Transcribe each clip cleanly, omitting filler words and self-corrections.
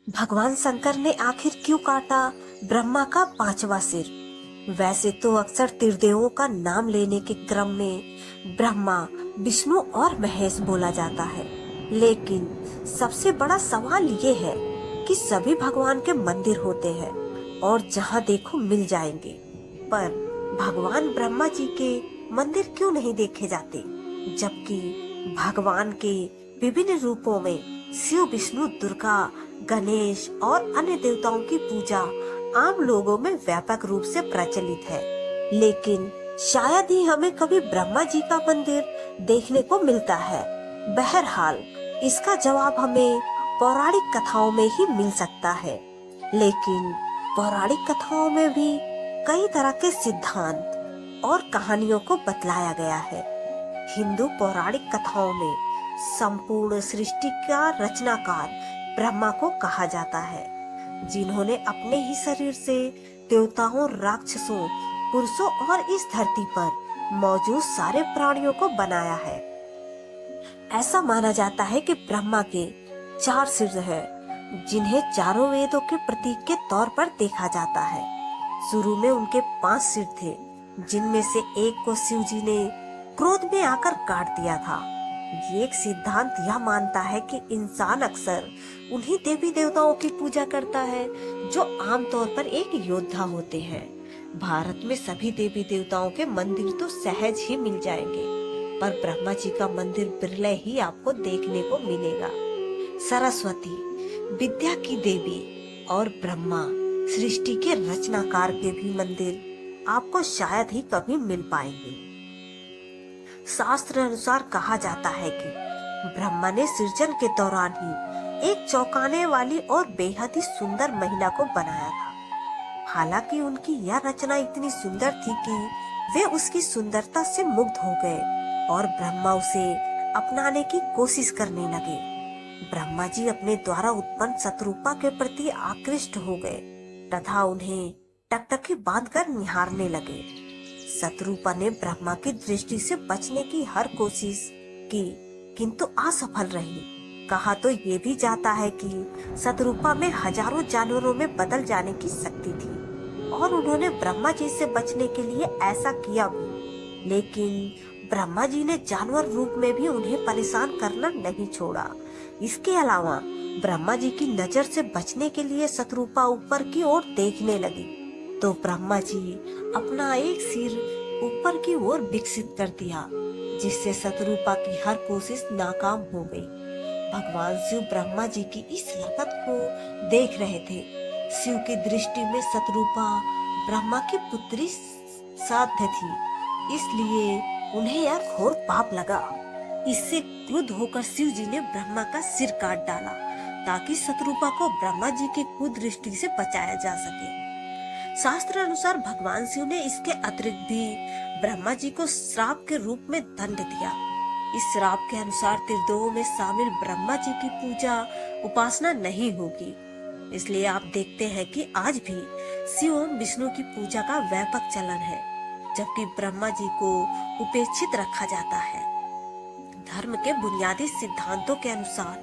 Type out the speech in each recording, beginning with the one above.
भगवान शंकर ने आखिर क्यों काटा ब्रह्मा का पांचवा सिर? वैसे तो अक्सर त्रिदेवों का नाम लेने के क्रम में ब्रह्मा, विष्णु और महेश बोला जाता है, लेकिन सबसे बड़ा सवाल ये है कि सभी भगवान के मंदिर होते हैं और जहाँ देखो मिल जाएंगे, पर भगवान ब्रह्मा जी के मंदिर क्यों नहीं देखे जाते, जबकि भगवान के विभिन्न रूपों में शिव, विष्णु, दुर्गा, गणेश और अन्य देवताओं की पूजा आम लोगों में व्यापक रूप से प्रचलित है, लेकिन शायद ही हमें कभी ब्रह्मा जी का मंदिर देखने को मिलता है। बहरहाल इसका जवाब हमें पौराणिक कथाओं में ही मिल सकता है, लेकिन पौराणिक कथाओं में भी कई तरह के सिद्धांत और कहानियों को बतलाया गया है। हिंदू पौराणिक कथाओं में संपूर्ण सृष्टि का रचनाकार ब्रह्मा को कहा जाता है, जिन्होंने अपने ही शरीर से देवताओं, राक्षसों, पुरुषों और इस धरती पर मौजूद सारे प्राणियों को बनाया है। ऐसा माना जाता है कि ब्रह्मा के 4 सिर हैं, जिन्हें चारों वेदों के प्रतीक के तौर पर देखा जाता है। शुरू में उनके 5 सिर थे, जिनमें से एक को शिव जी ने क्रोध में आकर काट दिया था। एक सिद्धांत यह मानता है कि इंसान अक्सर उन्हीं देवी देवताओं की पूजा करता है जो आमतौर पर एक योद्धा होते हैं। भारत में सभी देवी देवताओं के मंदिर तो सहज ही मिल जाएंगे, पर ब्रह्मा जी का मंदिर बिरले ही आपको देखने को मिलेगा। सरस्वती, विद्या की देवी, और ब्रह्मा, सृष्टि के रचनाकार के भी मंदिर आपको शायद ही कभी मिल पाएंगे। शास्त्र अनुसार कहा जाता है कि ब्रह्मा ने सृजन के दौरान ही एक चौंकाने वाली और बेहद ही सुंदर महिला को बनाया था। हालांकि उनकी यह रचना इतनी सुंदर थी कि वे उसकी सुंदरता से मुग्ध हो गए और ब्रह्मा उसे अपनाने की कोशिश करने लगे। ब्रह्मा जी अपने द्वारा उत्पन्न शत्रुपा के प्रति आकृष्ट हो गए तथा उन्हें टकटकी बांधकर निहारने लगे। शत्रुपा ने ब्रह्मा की दृष्टि से बचने की हर कोशिश की, किंतु असफल रही। कहा तो ये भी जाता है कि शत्रुपा में हजारों जानवरों में बदल जाने की शक्ति थी और उन्होंने ब्रह्मा जी से बचने के लिए ऐसा किया भी, लेकिन ब्रह्मा जी ने जानवर रूप में भी उन्हें परेशान करना नहीं छोड़ा। इसके अलावा ब्रह्मा जी की नजर से बचने के लिए शत्रुपा ऊपर की ओर देखने लगी तो ब्रह्मा जी अपना एक सिर ऊपर की ओर विकसित कर दिया, जिससे शत्रुपा की हर कोशिश नाकाम हो गई। भगवान शिव ब्रह्मा जी की इस हरकत को देख रहे थे। शिव की दृष्टि में शत्रुपा ब्रह्मा की पुत्री साध्य थी, इसलिए उन्हें यह घोर पाप लगा। इससे क्रुद्ध होकर शिव जी ने ब्रह्मा का सिर काट डाला ताकि शत्रुपा को ब्रह्मा जी की कुदृष्टि से बचाया जा सके। शास्त्र अनुसार भगवान शिव ने इसके अतिरिक्त भी ब्रह्मा जी को श्राप के रूप में दंड दिया। इस श्राप के अनुसार त्रिदेवों में शामिल ब्रह्मा जी की पूजा उपासना नहीं होगी। इसलिए आप देखते हैं कि आज भी शिव और विष्णु की पूजा का व्यापक चलन है, जबकि ब्रह्मा जी को उपेक्षित रखा जाता है। धर्म के बुनियादी सिद्धांतों के अनुसार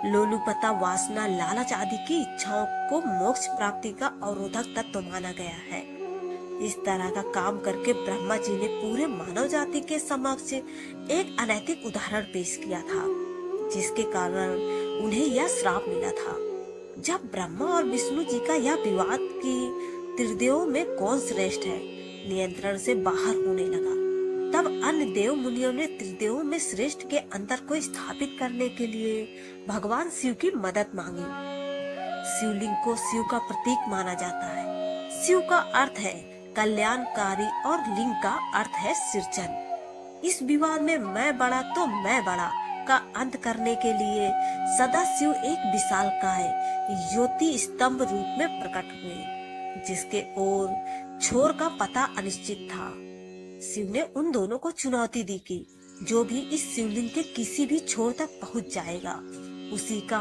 लोलुपता, वासना, लालच आदि की इच्छाओं को मोक्ष प्राप्ति का अवरोधक तत्व माना गया है। इस तरह का काम करके ब्रह्मा जी ने पूरे मानव जाति के समक्ष एक अनैतिक उदाहरण पेश किया था, जिसके कारण उन्हें यह श्राप मिला था। जब ब्रह्मा और विष्णु जी का यह विवाद कि त्रिदेवों में कौन श्रेष्ठ है नियंत्रण से बाहर होने लगा, तब अन्य देव मुनियों ने त्रिदेवों में श्रेष्ठ के अंतर को स्थापित करने के लिए भगवान शिव की मदद मांगी। शिवलिंग को शिव का प्रतीक माना जाता है। शिव का अर्थ है कल्याणकारी और लिंग का अर्थ है सृजन। इस विवाद में मैं बड़ा तो मैं बड़ा का अंत करने के लिए सदा शिव एक विशालकाय ज्योति स्तंभ रूप में प्रकट हुए, जिसके ओर छोर का पता अनिश्चित था। शिव ने उन दोनों को चुनौती दी कि जो भी इस शिवलिंग के किसी भी छोर तक पहुंच जाएगा, उसी का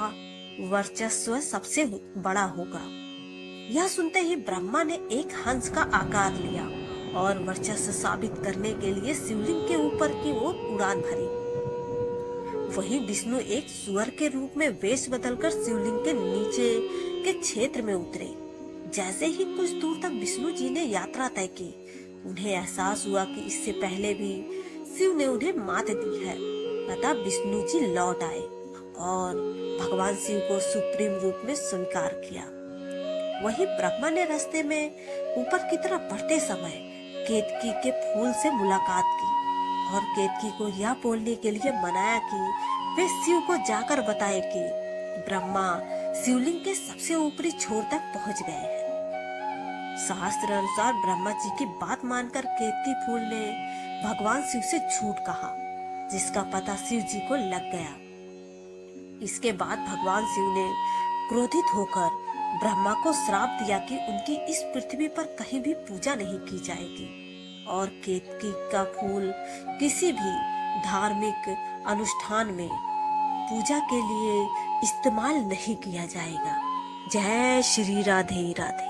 वर्चस्व सबसे बड़ा होगा। यह सुनते ही ब्रह्मा ने एक हंस का आकार लिया और वर्चस्व साबित करने के लिए शिवलिंग के ऊपर की ओर उड़ान भरी। वहीं विष्णु एक सुअर के रूप में वेश बदलकर शिवलिंग के नीचे क्षेत्र में उतरे। जैसे ही कुछ दूर तक विष्णु जी ने यात्रा तय की, उन्हें एहसास हुआ कि इससे पहले भी शिव ने उन्हें मात दी है। अतः विष्णु जी लौट आए और भगवान शिव को सुप्रीम रूप में स्वीकार किया। वहीं ब्रह्मा ने रास्ते में ऊपर की तरफ बढ़ते समय केतकी के फूल से मुलाकात की और केतकी को यह बोलने के लिए मनाया कि वे शिव को जाकर बताए कि ब्रह्मा शिवलिंग के सबसे ऊपरी छोर तक पहुंच गए हैं। शास्त्र अनुसार ब्रह्मा जी की बात मानकर केतकी फूल ने भगवान शिव से झूठ कहा, जिसका पता शिव जी को लग गया। इसके बाद भगवान शिव ने क्रोधित होकर ब्रह्मा को श्राप दिया कि उनकी इस पृथ्वी पर कहीं भी पूजा नहीं की जाएगी और केतकी का फूल किसी भी धार्मिक अनुष्ठान में पूजा के लिए इस्तेमाल नहीं किया जाएगा। जय श्री राधे राधे।